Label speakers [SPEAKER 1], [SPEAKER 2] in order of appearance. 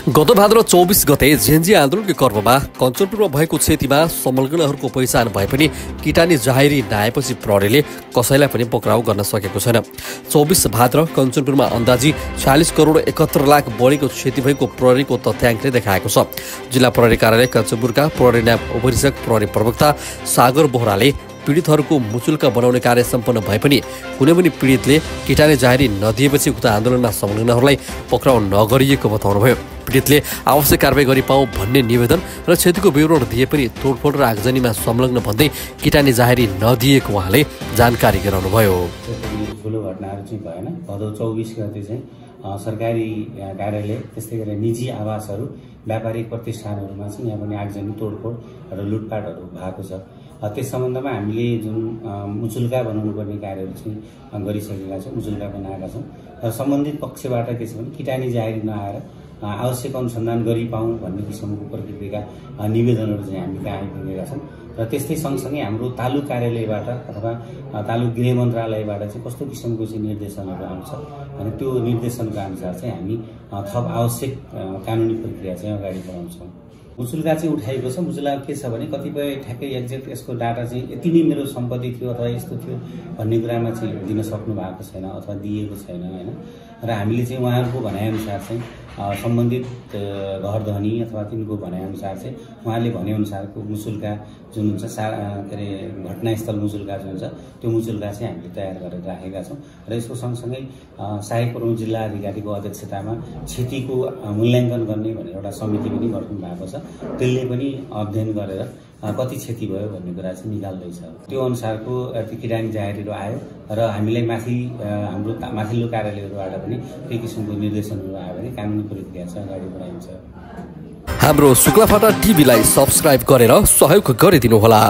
[SPEAKER 1] गत भाद्र 24 गते जेएनजी आन्दोलनको कर्ममा कञ्चनपुरमा भएको क्षतिमा संलग्नहरूको पहिचान भए पनि किटानी जाहेरी नआएपछि प्रहरीले कसैलाई पनि पक्राउ गर्न सकेको छैन। 24 भाद्र कञ्चनपुरमा अन्दाजी 40 करोड 71 लाख बढीको क्षति भएको प्रहरीको तथ्याङ्कले देखाएको छ। जिल्ला प्रहरी कार्यालय कञ्चनपुरका प्रहरी न्याय उपरीक्षक प्रहरी प्रवक्ता सागर बोहराले पीडितहरूको मुचुल्का बनाउने कार्य सम्पन्न भए पनि कुनै पनि पीडितले किटानी जाहेरी नदिएपछि उक्त आन्दोलनमा संलग्नहरूलाई पक्राउ नगरिएको बताउनुभयो। पीडितले आवश्यक कारबाही गरी पाऊ भन्ने निवेदन र क्षतिको विवरण दिए पनि तोडफोड र आगजनीमा संलग्न भन्दै किटानी जाहेरी नदिएको उहाँले जानकारी गराउनुभयो।
[SPEAKER 2] ठुलो घटनाहरू चाहिँ भएन। भदौ 24 गते चाहिँ सरकारी कार्यालय त्यस्तै गरी निजी आवासहरू व्यापारिक प्रतिष्ठानहरूमा चाहिँ यहाँ पनि आगजनी तोडफोड र लुटपाटहरू भएको छ। त्यस सम्बन्धमा हामीले जुन मुचुल्का बनाउनु पर्ने कार्यहरू चाहिँ गरिसकेका छौँ, मुचुल्का बनाएका छौँ र सम्बन्धित पक्षबाट के छ भने किटानी जाहेरी नआएर आवश्यक अनुसन्धान गरी पाऊँ भन्ने किसिमको प्रकृतिका निवेदनहरू चाहिँ हामी कहाँ आइपुगेका छौँ र त्यस्तै सँगसँगै हाम्रो तालुक कार्यालयबाट अथवा तालुक गृह मन्त्रालयबाट चाहिँ कस्तो किसिमको चाहिँ निर्देशनहरू आउँछ अनि त्यो निर्देशनको अनुसार चाहिँ हामी थप आवश्यक कानुनी प्रक्रिया चाहिँ अगाडि बढाउँछौँ। मुचुल्का चाहिँ उठाइएको छ। मुचुल्का के छ भने कतिपय ठ्याक्कै एक्ज्याक्ट यसको डाटा चाहिँ यति नै मेरो सम्पत्ति थियो अथवा यस्तो थियो भन्ने कुरामा चाहिँ दिन सक्नु भएको छैन अथवा दिएको छैन होइन। र हामीले चाहिँ उहाँहरूको भनाइअनुसार चाहिँ सम्बन्धित घर धनी अथवा तिनको भनाइअनुसार चाहिँ उहाँले भनेअनुसारको मुचुल्का जुन हुन्छ के अरे घटनास्थल मुचुल्का जुन हुन्छ त्यो मुचुल्का चाहिँ हामीले तयार गरेर राखेका छौँ र यसको सँगसँगै सहायक प्रमुख जिल्ला अधिकारीको अध्यक्षतामा क्षतिको मूल्याङ्कन गर्ने भनेर एउटा समिति पनि गठन भएको छ। त्यसले पनि अध्ययन गरेर कति क्षति भयो भन्ने कुरा चाहिँ निकाल्दैछ। त्यो अनुसारको किटानी जाहेरीहरू आयो र हामीलाई माथि हाम्रो माथिल्लो कार्यालयहरूबाट पनि त्यही किसिमको निर्देशनहरू आयो भने कानुनी प्रक्रिया चाहिँ अगाडि बढाइन्छ।
[SPEAKER 1] हाम्रो शुक्लाफाटा टिभीलाई सब्स्क्राइब गरेर सहयोग गरिदिनुहोला।